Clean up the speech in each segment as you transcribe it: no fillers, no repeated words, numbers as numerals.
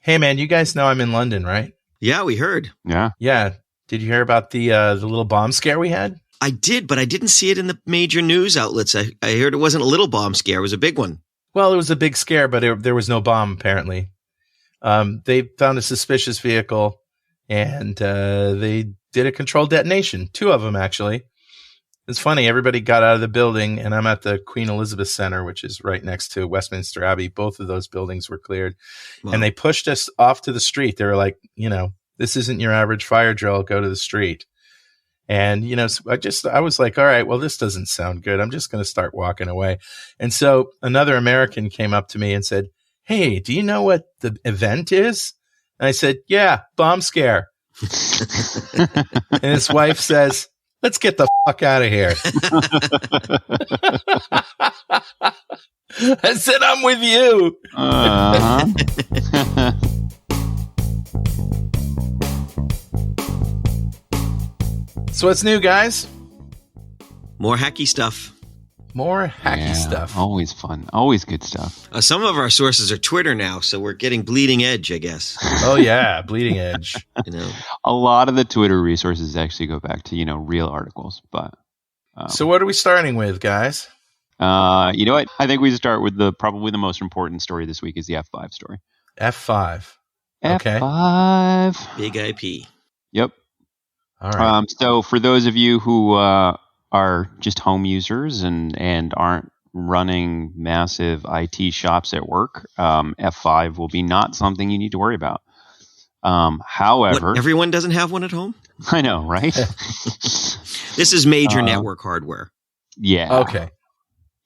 Hey, man, you guys know I'm in London, right? Yeah, we heard. Yeah. Yeah. Did you hear about the little bomb scare we had? I did, but I didn't see it in the major news outlets. I heard it wasn't a little bomb scare. It was a big one. Well, it was a big scare, but there was no bomb, apparently. They found a suspicious vehicle, and they did a controlled detonation. 2 of them, actually. It's funny. Everybody got out of the building, and I'm at the Queen Elizabeth Center, which is right next to Westminster Abbey. Both of those buildings were cleared. Wow. And they pushed us off to the street. They were like, this isn't your average fire drill. Go to the street. And, I was like, all right, well, this doesn't sound good. I'm just going to start walking away. And so another American came up to me and said, hey, do you know what the event is? And I said, yeah, bomb scare. And his wife says, let's get the fuck out of here. I said, I'm with you. So what's new, guys? More hacky stuff. More hacky stuff. Always fun. Always good stuff. Some of our sources are Twitter now, so we're getting bleeding edge, I guess. Oh, yeah. Bleeding edge. A lot of the Twitter resources actually go back to, real articles. But so what are we starting with, guys? You know what? I think we start with probably the most important story this week is the F5 story. F5. Okay. F5. Big IP. Yep. All right. So for those of you who are just home users and aren't running massive IT shops at work, F5 will be not something you need to worry about. However, everyone doesn't have one at home? I know, right? This is major network hardware. Yeah. Okay.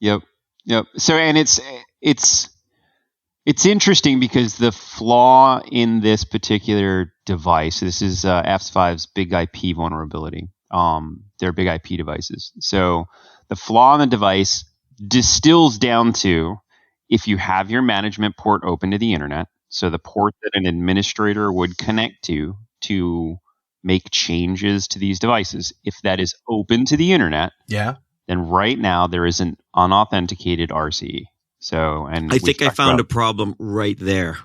Yep. So, and it's interesting because the flaw in this particular device, this is F5's big IP vulnerability. They're big IP devices. So the flaw in the device distills down to if you have your management port open to the internet, so the port that an administrator would connect to make changes to these devices, if that is open to the internet, then right now there is an unauthenticated RCE. So, and I think I found a problem right there.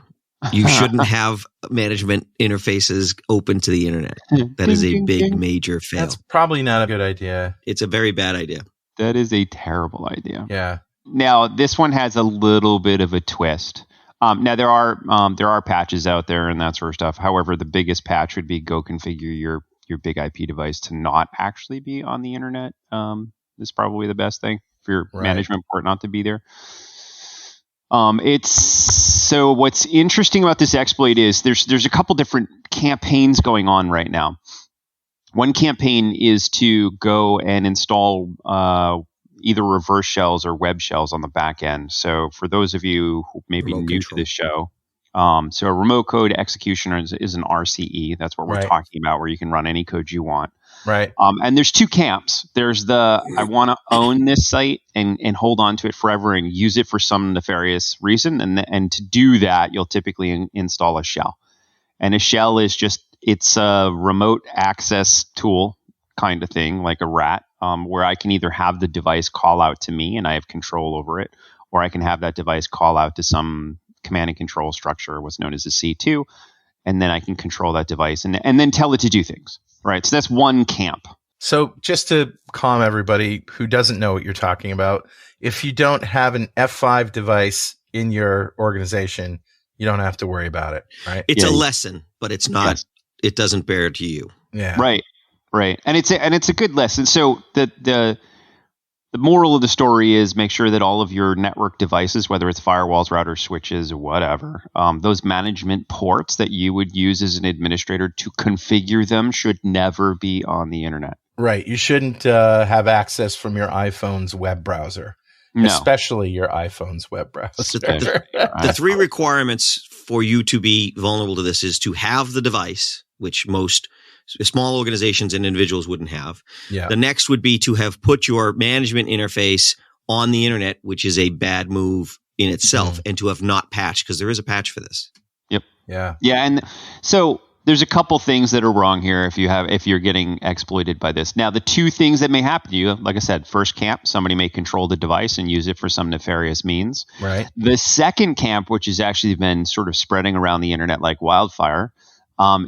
You shouldn't have management interfaces open to the internet. That is a big, major fail. That's probably not a good idea. It's a very bad idea. That is a terrible idea. Yeah. Now, this one has a little bit of a twist. Now, there are patches out there and that sort of stuff. However, the biggest patch would be go configure your big IP device to not actually be on the internet. Is probably the best thing for your management port not to be there. So what's interesting about this exploit is there's a couple different campaigns going on right now. One campaign is to go and install either reverse shells or web shells on the back end. So for those of you who may be new to this show, so a remote code executioner is an RCE. That's what we're talking about, where you can run any code you want. Right. And there's 2 camps. There's I want to own this site and hold on to it forever and use it for some nefarious reason. And to do that, you'll typically install a shell. And a shell is it's a remote access tool kind of thing, like a rat, where I can either have the device call out to me and I have control over it, or I can have that device call out to some command and control structure, what's known as a C2, and then I can control that device and then tell it to do things. Right. So that's one camp. So just to calm everybody who doesn't know what you're talking about, if you don't have an F5 device in your organization, you don't have to worry about it. Right. It's a lesson, but it's not. It doesn't bear to you. Yeah. Right. And it's a good lesson. So the moral of the story is make sure that all of your network devices, whether it's firewalls, routers, switches, whatever, those management ports that you would use as an administrator to configure them should never be on the internet. Right. You shouldn't have access from your iPhone's web browser, especially your iPhone's web browser. The 3 requirements for you to be vulnerable to this is to have the device, which most small organizations and individuals wouldn't have. Yeah. The next would be to have put your management interface on the internet, which is a bad move in itself, and to have not patched, because there is a patch for this. Yep. Yeah. Yeah. And so there's a couple things that are wrong here if you're getting exploited by this. Now, the two things that may happen to you, like I said, first camp, somebody may control the device and use it for some nefarious means. Right. The second camp, which has actually been sort of spreading around the internet like wildfire,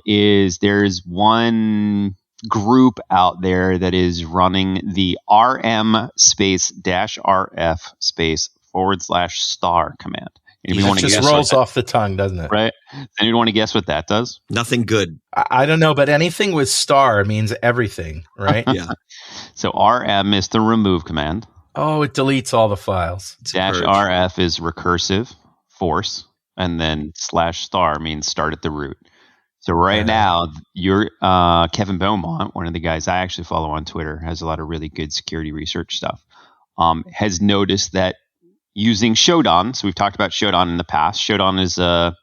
is there's one group out there that is running the RM space -RF space /star command. It just rolls off the tongue, doesn't it? Right. Anyone want to guess what that does? Nothing good. I don't know, but anything with star means everything, right? Yeah. So RM is the remove command. Oh, it deletes all the files. -RF is recursive force, and then /star means start at the root. So right now, you're Kevin Beaumont, one of the guys I actually follow on Twitter, has a lot of really good security research stuff, has noticed that using Shodan, so we've talked about Shodan in the past. Shodan is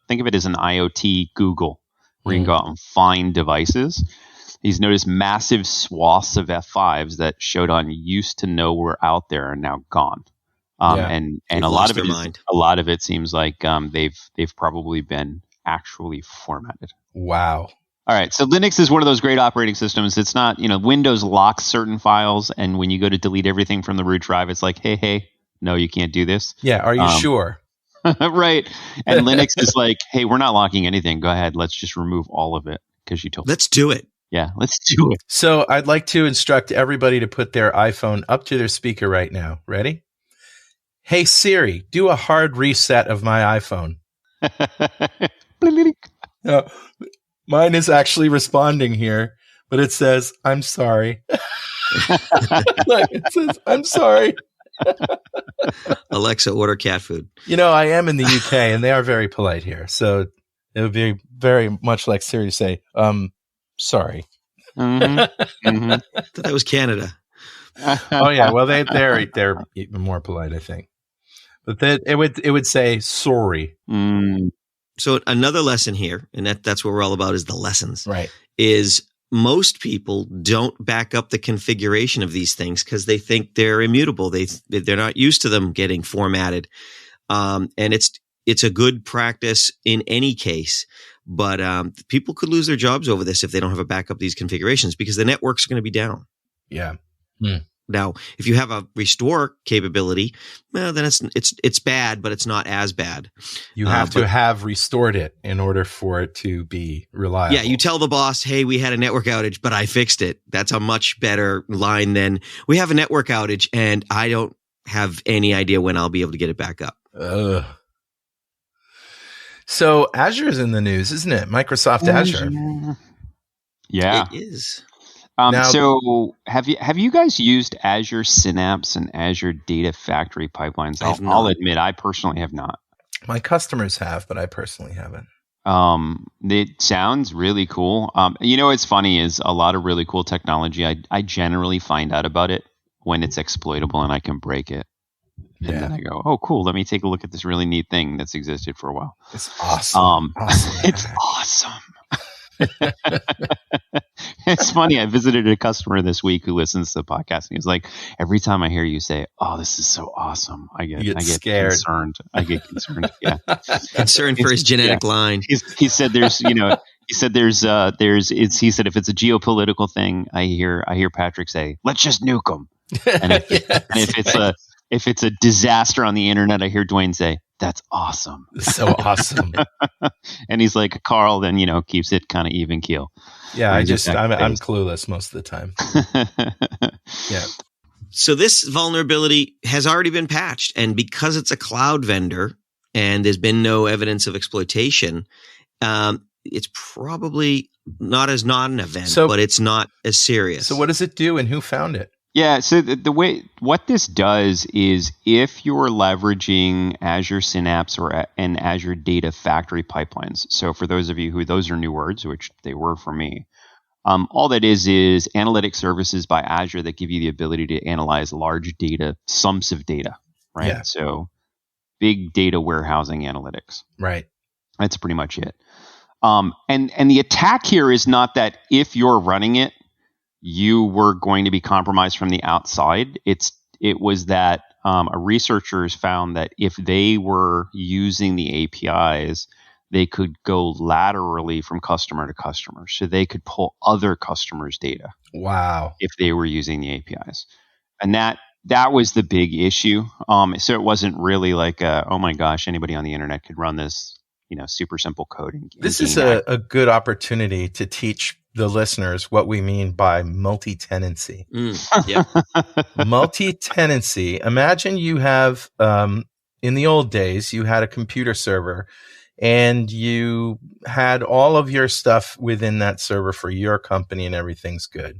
think of it as an IoT Google, where you can go out and find devices. He's noticed massive swaths of F5s that Shodan used to know were out there are now gone. And a lot of it seems like they've probably been actually formatted. Wow. All right, so Linux is one of those great operating systems. It's not, Windows locks certain files, and when you go to delete everything from the root drive, it's like, hey, no, you can't do this. Yeah, are you sure? Right. And Linux is like, hey, we're not locking anything. Go ahead. Let's just remove all of it because you told. Let's do it. Yeah, let's do it. So I'd like to instruct everybody to put their iPhone up to their speaker right now. Ready? Hey, Siri, do a hard reset of my iPhone. Mine is actually responding here, but it says, I'm sorry. It says, I'm sorry. Alexa, order cat food. I am in the UK, and they are very polite here. So it would be very much like Siri to say, sorry. Mm-hmm. Mm-hmm. That was Canada. Oh, yeah. Well, they're even more polite, I think. But it would say, sorry. Mm. So another lesson here, and that's what we're all about, is the lessons. Right. Is most people don't back up the configuration of these things because they think they're immutable. They're not used to them getting formatted. And it's a good practice in any case. But people could lose their jobs over this if they don't have a backup of these configurations because the network's going to be down. Yeah. Now, if you have a restore capability, well, then it's bad, but it's not as bad. You have to have restored it in order for it to be reliable. Yeah, you tell the boss, hey, we had a network outage, but I fixed it. That's a much better line than we have a network outage and I don't have any idea when I'll be able to get it back up. So Azure's in the news, isn't it? Microsoft Azure. Yeah. It is. So have you guys used Azure Synapse and Azure Data Factory pipelines? I'll admit, I personally have not. My customers have, but I personally haven't. It sounds really cool. What's funny is a lot of really cool technology. I generally find out about it when it's exploitable and I can break it. And then I go, oh, cool. Let me take a look at this really neat thing that's existed for a while. It's awesome. It's awesome. It's funny. I visited a customer this week who listens to the podcast, and he's like, every time I hear you say, "Oh, this is so awesome," I get scared. Concerned. I get concerned. Yeah, concerned for his genetic line. He said, "There's, he said there's he said if it's a geopolitical thing, I hear Patrick say, let's just nuke them, and if it's a disaster on the internet, I hear Dwayne say, that's awesome. So awesome. And he's like, Carl then, keeps it kind of even keel. Yeah, I'm clueless most of the time. Yeah. So this vulnerability has already been patched. And because it's a cloud vendor and there's been no evidence of exploitation, it's probably not an event, but it's not as serious. So what does it do and who found it? Yeah, so the way what this does is if you're leveraging Azure Synapse and Azure Data Factory pipelines. So for those of you who those are new words, which they were for me, all that is analytic services by Azure that give you the ability to analyze large data, sums of data, right? Yeah. So big data warehousing analytics. Right. That's pretty much it. And the attack here is not that if you're running it, you were going to be compromised from the outside. It was that researchers found that if they were using the APIs they could go laterally from customer to customer. So they could pull other customers' data. Wow. If they were using the APIs. And that was the big issue. So it wasn't really like, oh my gosh, anybody on the internet could run this, super simple code. This is a good opportunity to teach the listeners what we mean by multi-tenancy. Yeah. Multi-tenancy. Imagine you have, in the old days, you had a computer server and you had all of your stuff within that server for your company and everything's good.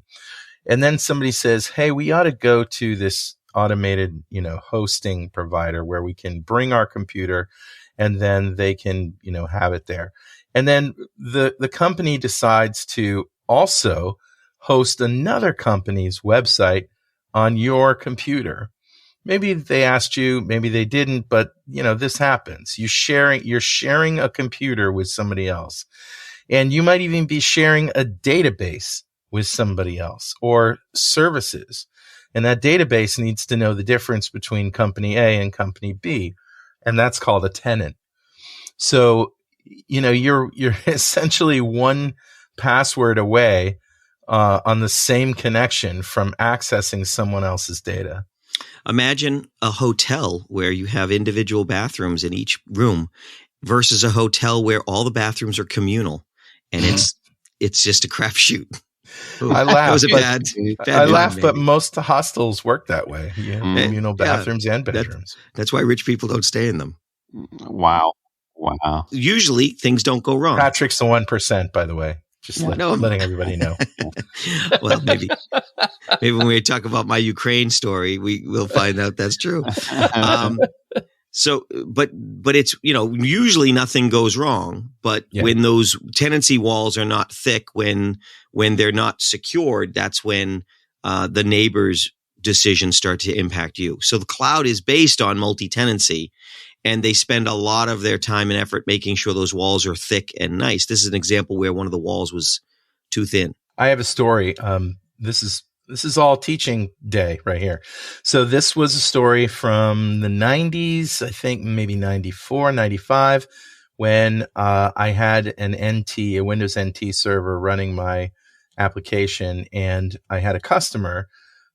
And then somebody says, hey, we ought to go to this automated, hosting provider where we can bring our computer and then they can, have it there. And then the company decides to also host another company's website on your computer. Maybe they asked you, maybe they didn't, but this happens. You're sharing a computer with somebody else. And you might even be sharing a database with somebody else or services. And that database needs to know the difference between company A and company B. And that's called a tenant. So, you're essentially one password away on the same connection from accessing someone else's data. Imagine a hotel where you have individual bathrooms in each room versus a hotel where all the bathrooms are communal and it's just a crapshoot. I laugh. That was a bad I laugh, but most hostels work that way. Communal bathrooms and bedrooms. That's why rich people don't stay in them. Wow. Usually things don't go wrong. Patrick's the 1%, by the way. Just letting everybody know. Well, maybe when we talk about my Ukraine story, we'll find out that's true. But it's, usually nothing goes wrong. But when those tenancy walls are not thick, when they're not secured, that's when the neighbors' decisions start to impact you. So the cloud is based on multi-tenancy, and they spend a lot of their time and effort making sure those walls are thick and nice. This is an example where one of the walls was too thin. I have a story. This is all teaching day right here. So this was a story from the 90s, I think maybe 94, 95, when I had a Windows NT server running my application, and I had a customer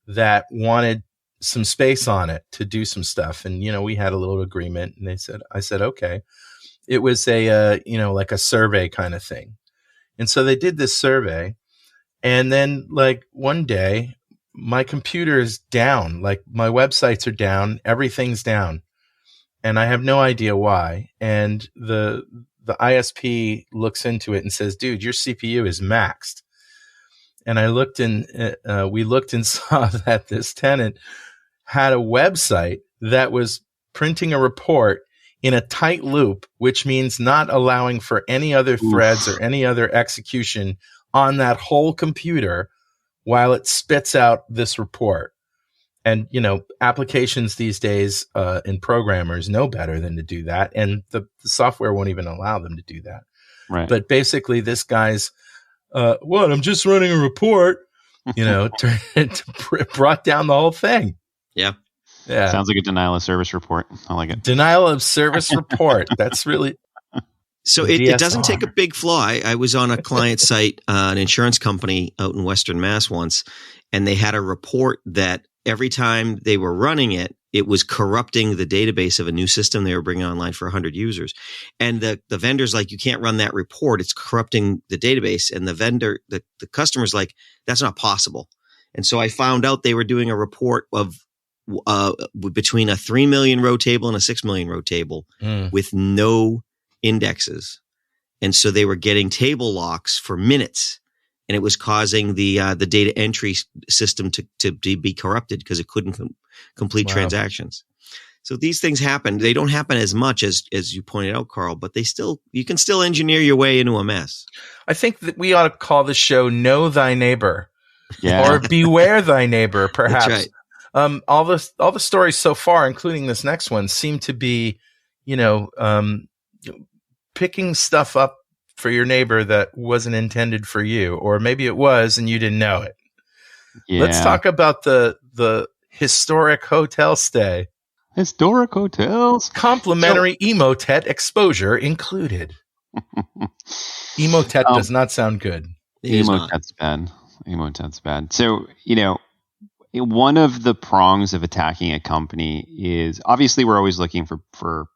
that wanted some space on it to do some stuff. And, we had a little agreement, and I said, okay. It was like a survey kind of thing. And so they did this survey. And then one day my computer is down, my websites are down, everything's down. And I have no idea why. And the ISP looks into it and says, dude, your CPU is maxed. And we looked and saw that this tenant had a website that was printing a report in a tight loop, which means not allowing for any other threads or any other execution on that whole computer while it spits out this report. And, applications these days and programmers know better than to do that. And the software won't even allow them to do that. Right. But basically this guy's, I'm just running a report, brought down the whole thing. Yeah. Sounds like a denial of service report. I like it. Denial of service report. That's really. So it doesn't take a big flaw. I was on a client site, an insurance company out in Western Mass once, and they had a report that every time they were running it, it was corrupting the database of a new system they were bringing online for 100 users. And the vendor's like, you can't run that report. It's corrupting the database. And the customer's like, that's not possible. And so I found out they were doing a report of between a 3 million row table and a 6 million row table with no indexes. And so they were getting table locks for minutes, and it was causing the data entry system to be corrupted because it couldn't complete transactions. So these things happen. They don't happen as much as you pointed out, Carl, but you can still engineer your way into a mess. I think that we ought to call the show "Know Thy Neighbor," or "Beware Thy Neighbor." Perhaps. That's right. All the stories so far, including this next one, seem to be, picking stuff up for your neighbor that wasn't intended for you, or maybe it was and you didn't know it. Yeah. Let's talk about the historic hotel stay. Historic hotels. Complimentary emotet exposure included. Emotet does not sound good. Emotet's bad. Emotet's bad. So, one of the prongs of attacking a company is obviously we're always looking for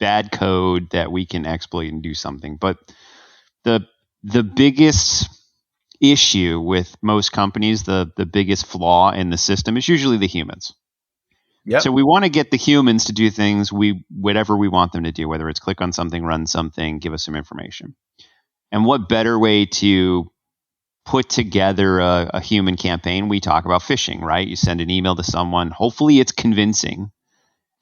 bad code that we can exploit and do something. But the biggest issue with most companies, the biggest flaw in the system is usually the humans. Yep. So we want to get the humans to do things whatever we want them to do, whether it's click on something, run something, give us some information. And what better way to put together a human campaign? We talk about phishing, right? You send an email to someone. Hopefully it's convincing.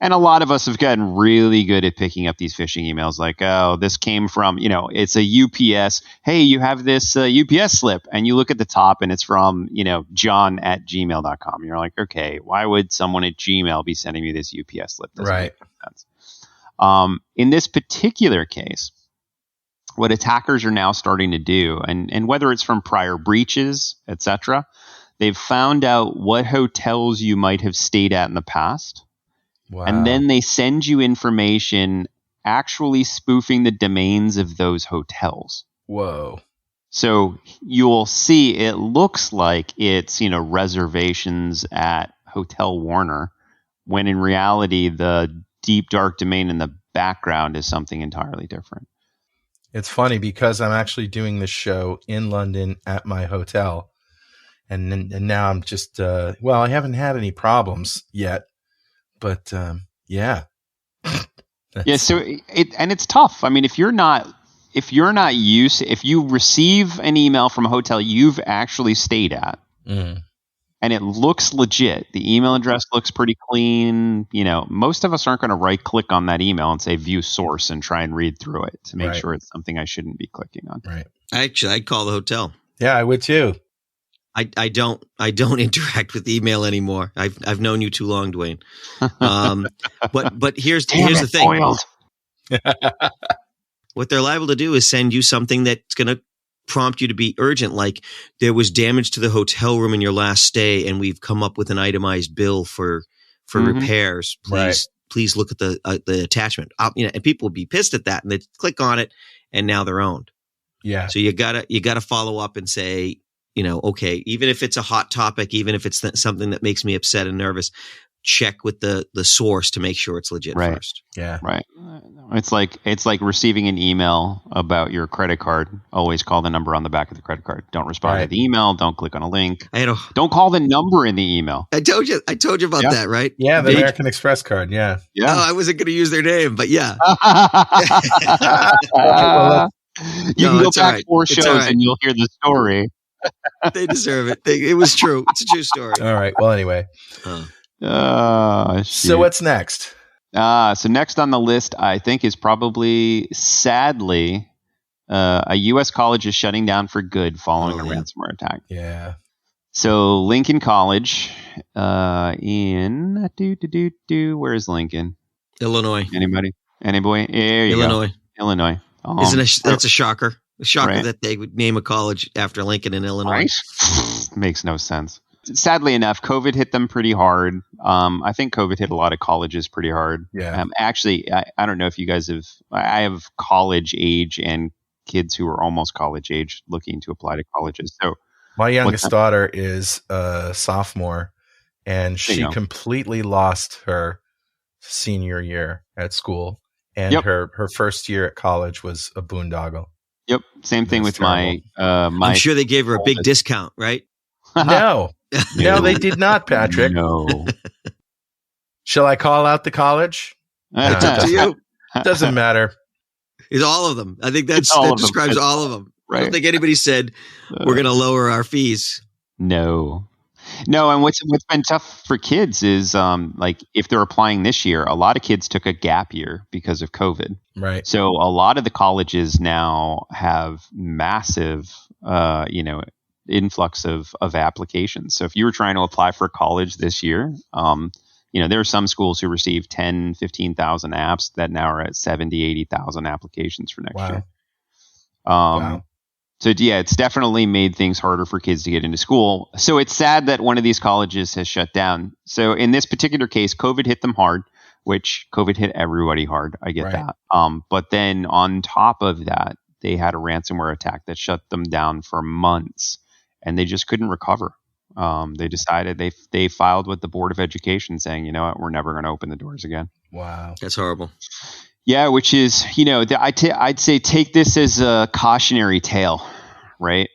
And a lot of us have gotten really good at picking up these phishing emails like, oh, this came from, it's a UPS. Hey, you have this UPS slip. And you look at the top and it's from, john@gmail.com. You're like, okay, why would someone at Gmail be sending me this UPS slip? Doesn't Right. make sense. In this particular case, what attackers are now starting to do, and whether it's from prior breaches, etc., they've found out what hotels you might have stayed at in the past. Wow. And then they send you information actually spoofing the domains of those hotels. Whoa. So you'll see it looks like it's, reservations at Hotel Warner, when in reality, the deep, dark domain in the background is something entirely different. It's funny because I'm actually doing this show in London at my hotel. And now I'm just, I haven't had any problems yet. But yeah. Yeah, so it's tough. I mean, if you receive an email from a hotel you've actually stayed at, and it looks legit, the email address looks pretty clean, most of us aren't going to right click on that email and say view source and try and read through it to make sure it's something I shouldn't be clicking on. Right. Actually, I'd call the hotel. Yeah, I would too. I don't interact with email anymore. I've known you too long, Dwayne. But here's the thing. What they're liable to do is send you something that's going to prompt you to be urgent, like there was damage to the hotel room in your last stay, and we've come up with an itemized bill for repairs. Please look at the attachment. And people will be pissed at that, and they click on it, and now they're owned. Yeah. So you gotta follow up and say, okay, even if it's a hot topic, even if it's something that makes me upset and nervous, check with the source to make sure it's legit first. Yeah. Right. It's like receiving an email about your credit card. Always call the number on the back of the credit card. Don't respond to the email. Don't click on a link. Don't call the number in the email. I told you about that, right? Yeah, the American Express card. Yeah. Yeah. Oh, I wasn't going to use their name, but yeah. You can go back 4 shows and you'll hear the story. They deserve it. It was true. It's a true story. All right. Well, anyway. So what's next? So next on the list, I think, is probably, sadly, a U.S. college is shutting down for good following a ransomware attack. Yeah. So Lincoln College in where is Lincoln? Illinois. Anybody? There you Illinois. go. Illinois. That's a shocker. A shocker that they would name a college after Lincoln in Illinois. Right? Makes no sense. Sadly enough, COVID hit them pretty hard. I think COVID hit a lot of colleges pretty hard. Yeah. Actually, I don't know if you guys have. I have college age and kids who are almost college age looking to apply to colleges. So my youngest daughter is a sophomore, and she completely lost her senior year at school, and her first year at college was a boondoggle. Yep. Same thing with my. I'm sure they gave her a big discount, right? No, they did not, Patrick. No. Shall I call out the college? It's up to you. Doesn't matter. It's all of them. I think that describes all of them. Right. I don't think anybody said we're going to lower our fees. No. And what's been tough for kids is like if they're applying this year, a lot of kids took a gap year because of COVID. Right. So a lot of the colleges now have massive, influx of applications. So if you were trying to apply for college this year, there are some schools who received 10, 15,000 apps that now are at 70, 80,000 applications for next year. Wow. So yeah, it's definitely made things harder for kids to get into school. So it's sad that one of these colleges has shut down. So in this particular case, COVID hit them hard. which COVID hit everybody hard. I get Right. that. But then on top of that, they had a ransomware attack that shut them down for months, and they just couldn't recover. They decided they filed with the Board of Education saying, you know what, we're never going to open the doors again. Wow. That's horrible. Yeah, which is, I'd say take this as a cautionary tale, right?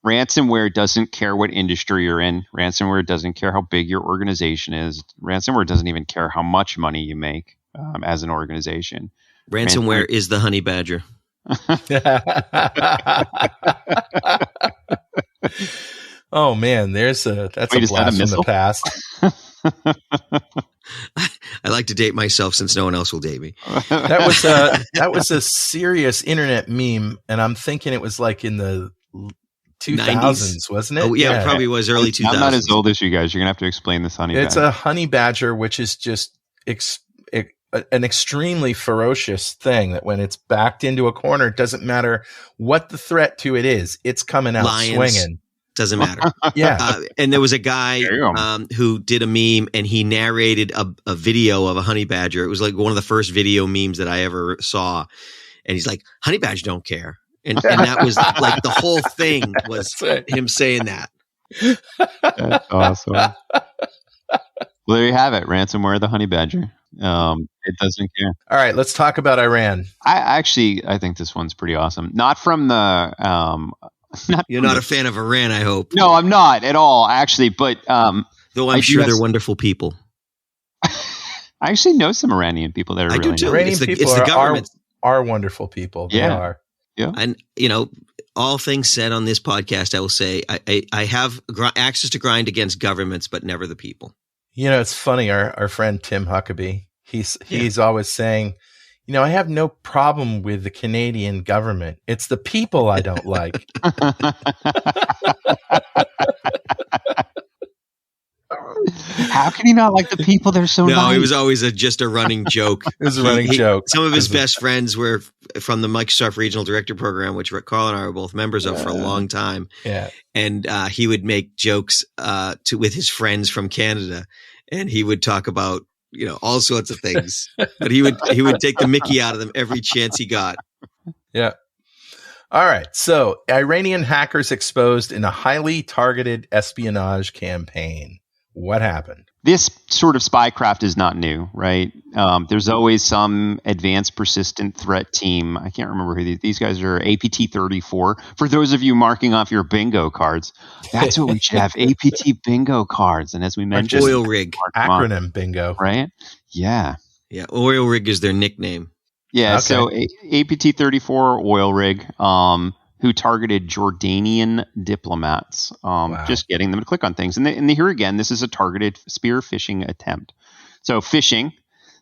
Ransomware doesn't care what industry you're in. Ransomware doesn't care how big your organization is. Ransomware doesn't even care how much money you make as an organization. Ransomware is the honey badger. Oh man, that's a Wait, is that a blast from the missile? past. I like to date myself since no one else will date me. That was a serious internet meme, and I'm thinking it was like in the 2000s, wasn't it? Oh yeah, it probably was early 2000s. I'm not as old as you guys. You're gonna have to explain this honey badger. It's a honey badger, which is just an extremely ferocious thing that when it's backed into a corner, it doesn't matter what the threat to it is, it's coming out swinging. Doesn't matter. Yeah. And there was a guy who did a meme, and he narrated a video of a honey badger. It was like one of the first video memes that I ever saw. And he's like, honey badger don't care. And that was like the whole thing was him saying that. That's awesome. Well, there you have it. Ransomware, the honey badger. It doesn't care. All right, let's talk about Iran. I think this one's pretty awesome. Not from the You're not a fan of Iran, I hope. No, I'm not at all, actually. But though I'm sure they're wonderful people. I actually know some Iranian people that are really do too. Iranian people it's the government. Are wonderful people. They are. Yeah. And all things said on this podcast, I will say I have access to grind against governments, but never the people. It's funny. Our friend Tim Huckabee, he's always saying, I have no problem with the Canadian government. It's the people I don't like. How can he not like the people? They're so nice. No, it was always just a running joke. It was a running joke. Some of his best friends were from the Microsoft Regional Director Program, which Carl and I were both members of for a long time. Yeah. And he would make jokes with his friends from Canada, and he would talk about all sorts of things. But he would take the mickey out of them every chance he got. Yeah. All right. So Iranian hackers exposed in a highly targeted espionage campaign. What happened? This sort of spycraft is not new, right? There's always some advanced persistent threat team. I can't remember who these guys are. APT-34. For those of you marking off your bingo cards, that's what we should have. APT bingo cards. And as we mentioned, oil rig acronym bingo, right? Yeah. Yeah. Oil rig is their nickname. Yeah. Okay. So APT-34 oil rig, who targeted Jordanian diplomats, just getting them to click on things. And here again, this is a targeted spear phishing attempt. So phishing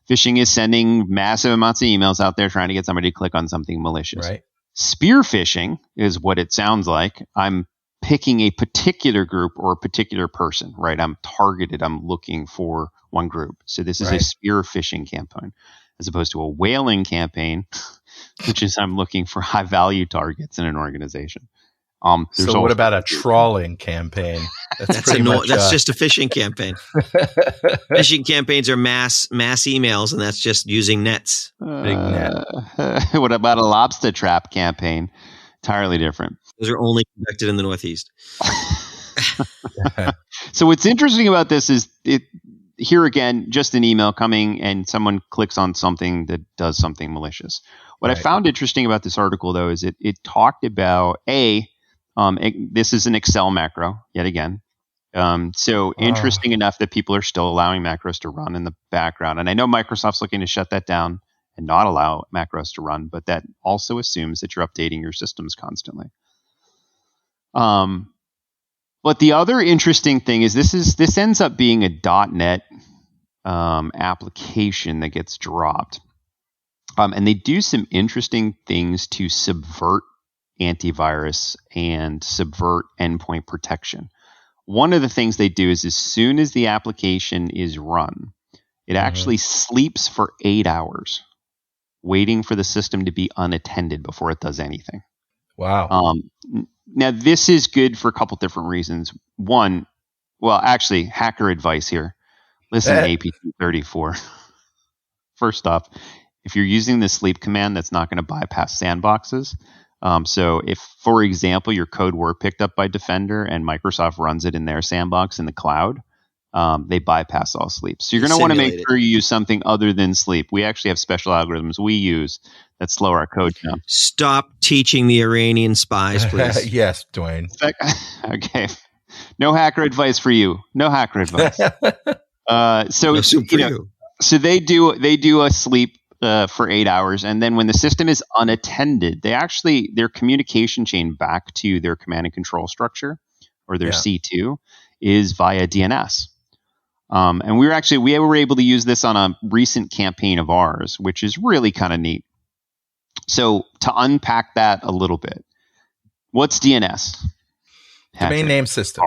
is sending massive amounts of emails out there trying to get somebody to click on something malicious. Right. Spear phishing is what it sounds like. I'm picking a particular group or a particular person, right? I'm targeted. I'm looking for one group. So this is a spear phishing campaign, as opposed to a whaling campaign, which is I'm looking for high value targets in an organization. So what about a trawling campaign? That's just a phishing campaign. Phishing campaigns are mass emails, and that's just using nets. Big net. What about a lobster trap campaign? Entirely different. Those are only conducted in the Northeast. So what's interesting about this is here again, just an email coming and someone clicks on something that does something malicious. What I found interesting about this article, though, is it talked about this is an Excel macro yet again. So interesting enough that people are still allowing macros to run in the background. And I know Microsoft's looking to shut that down and not allow macros to run, but that also assumes that you're updating your systems constantly. But the other interesting thing is this ends up being a .NET application that gets dropped. And they do some interesting things to subvert antivirus and subvert endpoint protection. One of the things they do is as soon as the application is run, it actually sleeps for 8 hours, waiting for the system to be unattended before it does anything. Wow. Now, this is good for a couple different reasons. One, well, actually, hacker advice here. Listen, APT34. First off, if you're using the sleep command, that's not going to bypass sandboxes. So if, for example, your code were picked up by Defender and Microsoft runs it in their sandbox in the cloud, they bypass all sleep. So you're going to want to make sure you use something other than sleep. We actually have special algorithms we use that slow our code down. Stop teaching the Iranian spies, please. Yes, Dwayne. Okay. No hacker advice for you. No hacker advice. So they do a sleep for 8 hours, and then when the system is unattended, their communication chain back to their command and control structure or their C2 is via DNS. And we were able to use this on a recent campaign of ours, which is really kind of neat. So to unpack that a little bit, what's DNS? Domain name system.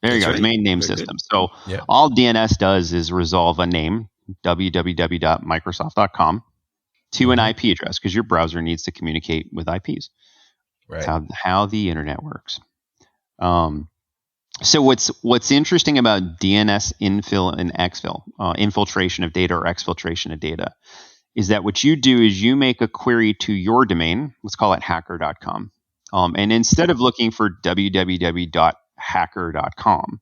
There you go, right. Domain name system. So all DNS does is resolve a name, www.microsoft.com, to an IP address, because your browser needs to communicate with IPs. Right. That's how the internet works. So what's interesting about DNS infill and exfil, infiltration of data or exfiltration of data, is that what you do is you make a query to your domain, let's call it hacker.com. And instead of looking for www.hacker.com,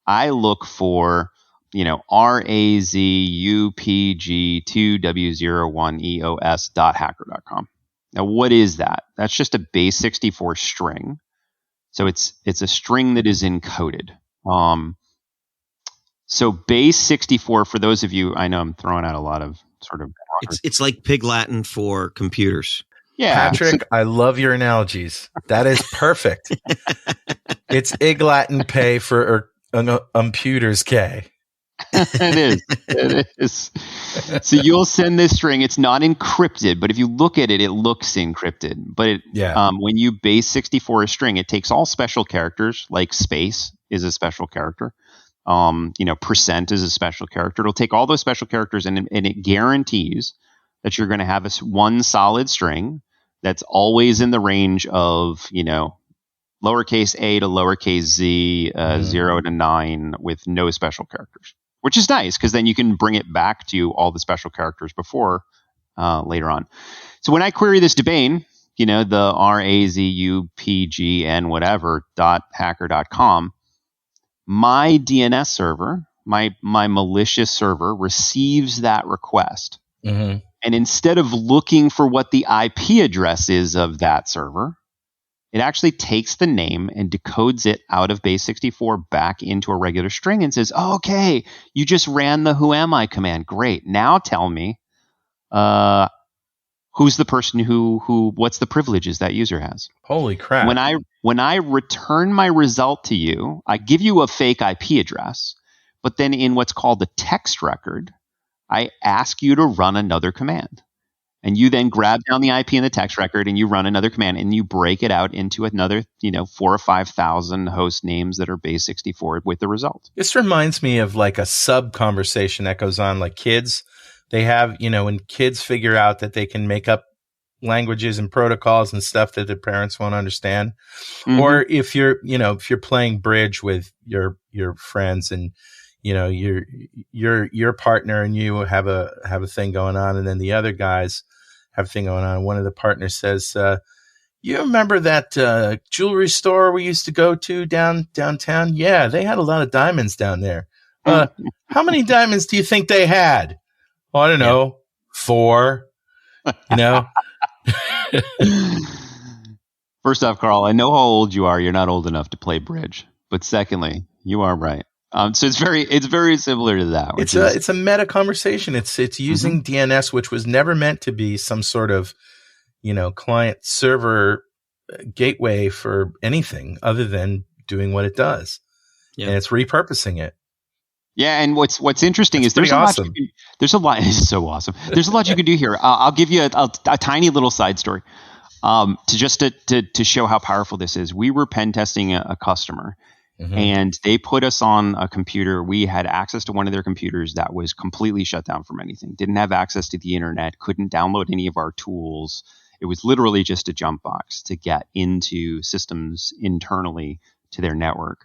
I look for, razupg2w01eos.hacker.com. Now, what is that? That's just a base 64 string. So it's a string that is encoded. So base 64, for those of you, I know I'm throwing out a lot of sort of... It's like Pig Latin for computers. Yeah. Patrick, I love your analogies. That is perfect. It's Ig Latin pay for computers K. It is. So you'll send this string. It's not encrypted, but if you look at it, it looks encrypted. But when you base 64 a string, it takes all special characters, like space is a special character. Percent is a special character. It'll take all those special characters and it guarantees that you're going to have one solid string that's always in the range of, lowercase a to lowercase z, 0 to 9 with no special characters, which is nice because then you can bring it back to all the special characters before later on. So when I query this domain, the razupgn whatever .hacker.com, my DNS server, my malicious server receives that request. Mm-hmm. And instead of looking for what the IP address is of that server, it actually takes the name and decodes it out of base 64 back into a regular string and says, oh, okay, you just ran the who am I command. Great. Now tell me who's the person what's the privileges that user has. Holy crap. When I return my result to you, I give you a fake IP address, but then in what's called the text record, I ask you to run another command. And you then grab down the IP in the text record and you run another command and you break it out into another, 4,000 or 5,000 host names that are base 64 with the result. This reminds me of like a sub conversation that goes on, like kids. They have, when kids figure out that they can make up languages and protocols and stuff that their parents won't understand. Mm-hmm. Or if you're playing bridge with your friends and, your partner and you have a thing going on, and then the other guys have a thing going on. One of the partners says, you remember that jewelry store we used to go to downtown? Yeah, they had a lot of diamonds down there. How many diamonds do you think they had? Oh, I don't know, 4. First off, Carl, I know how old you are. You're not old enough to play bridge. But secondly, you are right. So it's very similar to that. It's a meta conversation. It's using DNS, which was never meant to be some sort of, client server gateway for anything other than doing what it does. Yeah. And it's repurposing it. Yeah, and what's interesting is there's awesome. a lot. It's so awesome. There's a lot you can do here. I'll give you a tiny little side story to show how powerful this is. We were pen testing a customer. Mm-hmm. And they put us on a computer. We had access to one of their computers that was completely shut down from anything. Didn't have access to the internet. Couldn't download any of our tools. It was literally just a jump box to get into systems internally to their network.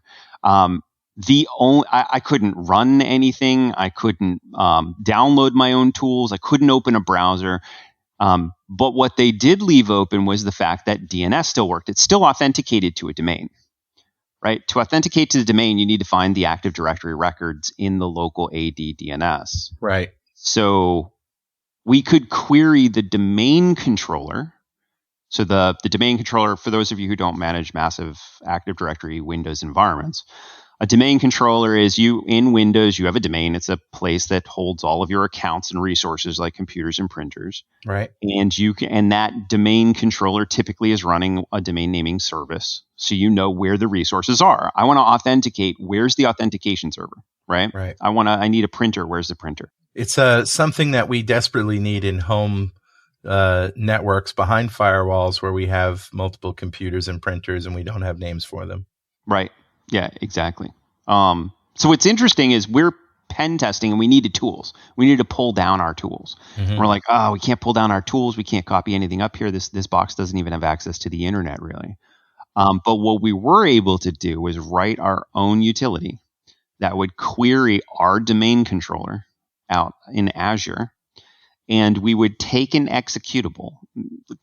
I couldn't run anything. I couldn't download my own tools. I couldn't open a browser. But what they did leave open was the fact that DNS still worked. It still authenticated to a domain, right? To authenticate to the domain, you need to find the Active Directory records in the local AD DNS. Right. So we could query the domain controller. So the domain controller, for those of you who don't manage massive Active Directory Windows environments, a domain controller is in Windows, you have a domain. It's a place that holds all of your accounts and resources like computers and printers. Right. And that domain controller typically is running a domain naming service. So you know where the resources are. I want to authenticate. Where's the authentication server? Right. Right. I need a printer. Where's the printer? It's something that we desperately need in home networks behind firewalls where we have multiple computers and printers and we don't have names for them. Right. Yeah, exactly. So what's interesting is we're pen testing and we needed tools. We needed to pull down our tools. Mm-hmm. We're like, we can't pull down our tools. We can't copy anything up here. This box doesn't even have access to the internet really. But what we were able to do was write our own utility that would query our domain controller out in Azure. And we would take an executable.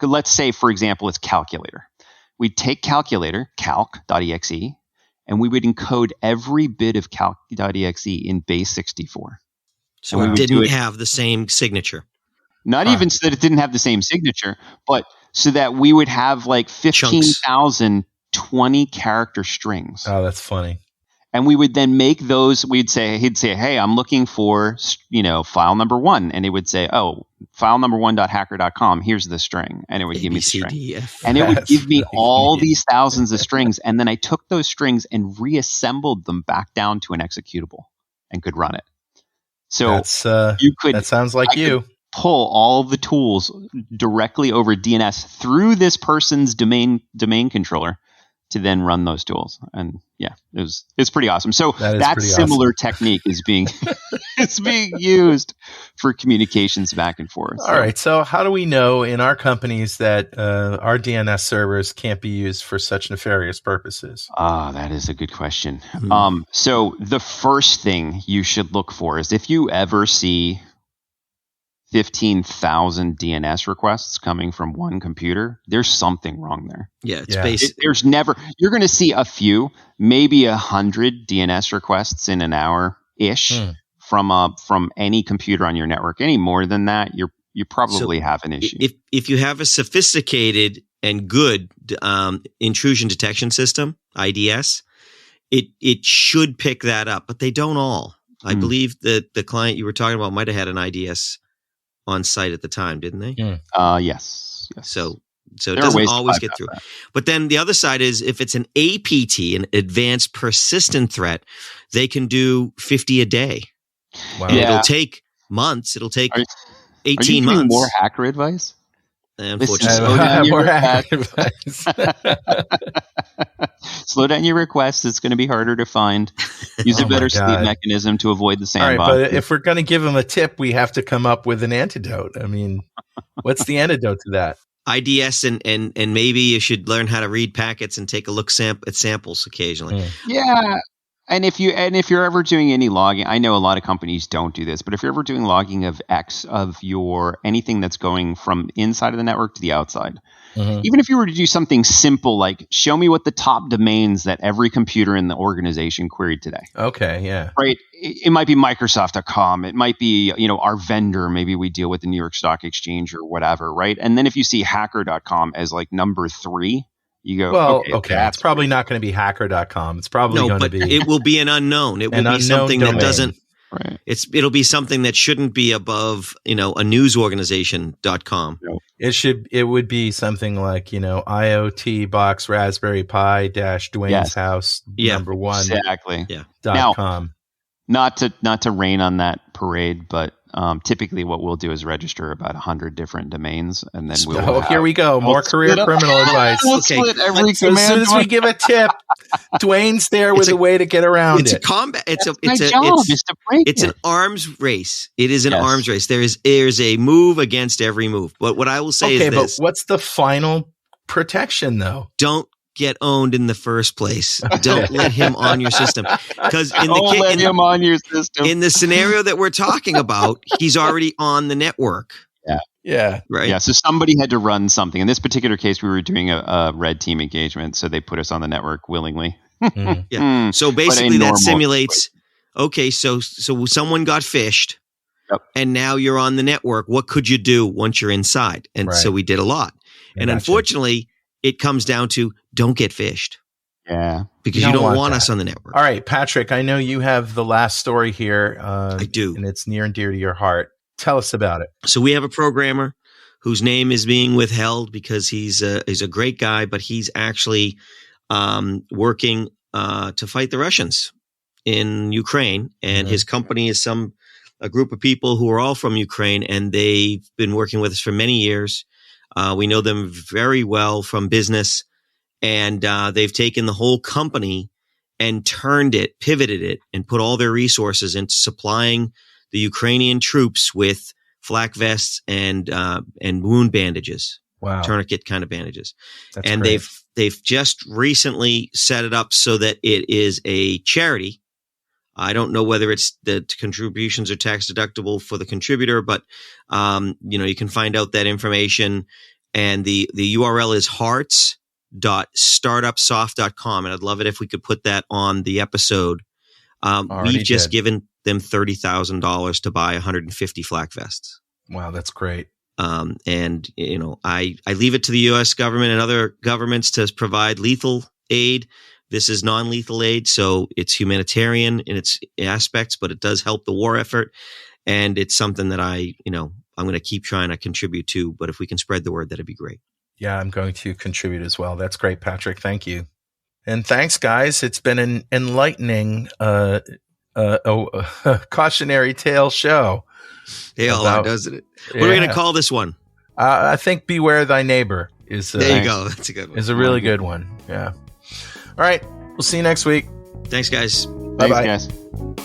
Let's say, for example, it's calculator. We'd take calculator, calc.exe, and we would encode every bit of calc.exe in base 64. So it didn't have the same signature. Not even so that it didn't have the same signature, but so that we would have like 15,000 20-character strings. Oh, that's funny. And we would then make those, he'd say, hey, I'm looking for, file number 1. And it would say, file number 1.hacker.com. Here's the string. And it would give me the string. And it would give me all these thousands of strings. And then I took those strings and reassembled them back down to an executable and could run it. So that sounds like you could pull all the tools directly over DNS through this person's domain controller to then run those tools. And yeah, it's pretty awesome. So that similar technique is being it's being used for communications back and forth. All right. So how do we know in our companies that our DNS servers can't be used for such nefarious purposes? That is a good question. Mm-hmm. So the first thing you should look for is if you ever see 15,000 DNS requests coming from one computer, there's something wrong there. Yeah, it's basic. There's never, you're going to see a few, maybe 100 DNS requests in an hour-ish from any computer on your network. Any more than that, you probably have an issue. If you have a sophisticated and good intrusion detection system, IDS, it should pick that up, but they don't all. I believe that the client you were talking about might have had an IDS on site at the time, didn't they? Yes. So it doesn't always get through. But then the other side is if it's an APT, an advanced persistent threat, they can do 50 a day. Wow. And it'll take months. It'll take 18 months. months. More hacker advice? Unfortunately. More hacker advice. Slow down your requests. It's going to be harder to find. Use a better sleep mechanism to avoid the sandbox. All right, but if we're going to give them a tip, we have to come up with an antidote. I mean, what's the antidote to that? IDS and maybe you should learn how to read packets and take a look at samples occasionally. Yeah. And if you're ever doing any logging, I know a lot of companies don't do this, but if you're ever doing logging of anything that's going from inside of the network to the outside, even if you were to do something simple like show me what the top domains that every computer in the organization queried today. Okay, yeah. Right. It might be Microsoft.com. It might be, our vendor. Maybe we deal with the New York Stock Exchange or whatever. Right. And then if you see hacker.com as like number 3, you go, okay. It's probably not going to be hacker.com. It's probably going to be. It will be an unknown. It will be something that doesn't. Right. It'll be something that shouldn't be above, a newsorganization.com. No. It would be something like, IoT box Raspberry Pi Dwayne's house number 1. Exactly. Yeah. .com. Not to rain on that parade, but typically what we'll do is register about 100 different domains, and then here we go. More career criminal advice. Split every so as soon as we give a tip, Dwayne's there with a way to get around it. It's a combat. It's to break it's an arms race. It is an arms race. There's a move against every move. But what I will say is this. But what's the final protection though? Don't get owned in the first place. Don't let him on your system. Because in the scenario that we're talking about, he's already on the network. Yeah. Right. Yeah. So somebody had to run something. In this particular case, we were doing a red team engagement, so they put us on the network willingly. Yeah. So basically, that simulates. Okay, so someone got phished, and now you're on the network. What could you do once you're inside? And so we did a lot. And unfortunately, it comes down to don't get phished. Yeah. Because you don't want us on the network. All right, Patrick, I know you have the last story here. I do. And it's near and dear to your heart. Tell us about it. So we have a programmer whose name is being withheld because he's a great guy, but he's actually working to fight the Russians in Ukraine. And his company is a group of people who are all from Ukraine, and they've been working with us for many years. We know them very well from business, and they've taken the whole company and pivoted it, and put all their resources into supplying the Ukrainian troops with flak vests and wound bandages, tourniquet kind of bandages. That's great. They've just recently set it up so that it is a charity. I don't know whether it's the contributions are tax deductible for the contributor, but you can find out that information. And the URL is hearts.startupsoft.com. And I'd love it if we could put that on the episode. We've just given them $30,000 to buy 150 flak vests. Wow, that's great. And I leave it to the U.S. government and other governments to provide lethal aid. This is non-lethal aid, so it's humanitarian in its aspects, but it does help the war effort. And it's something that I'm going to keep trying to contribute to. But if we can spread the word, that'd be great. Yeah, I'm going to contribute as well. That's great, Patrick. Thank you. And thanks, guys. It's been an enlightening cautionary tale show. They all are, doesn't it? What are we going to call this one? I think Beware Thy Neighbor is. There you go. That's a good one. Is a really good one. Yeah. All right. We'll see you next week. Thanks, guys. Bye-bye. Thanks, guys.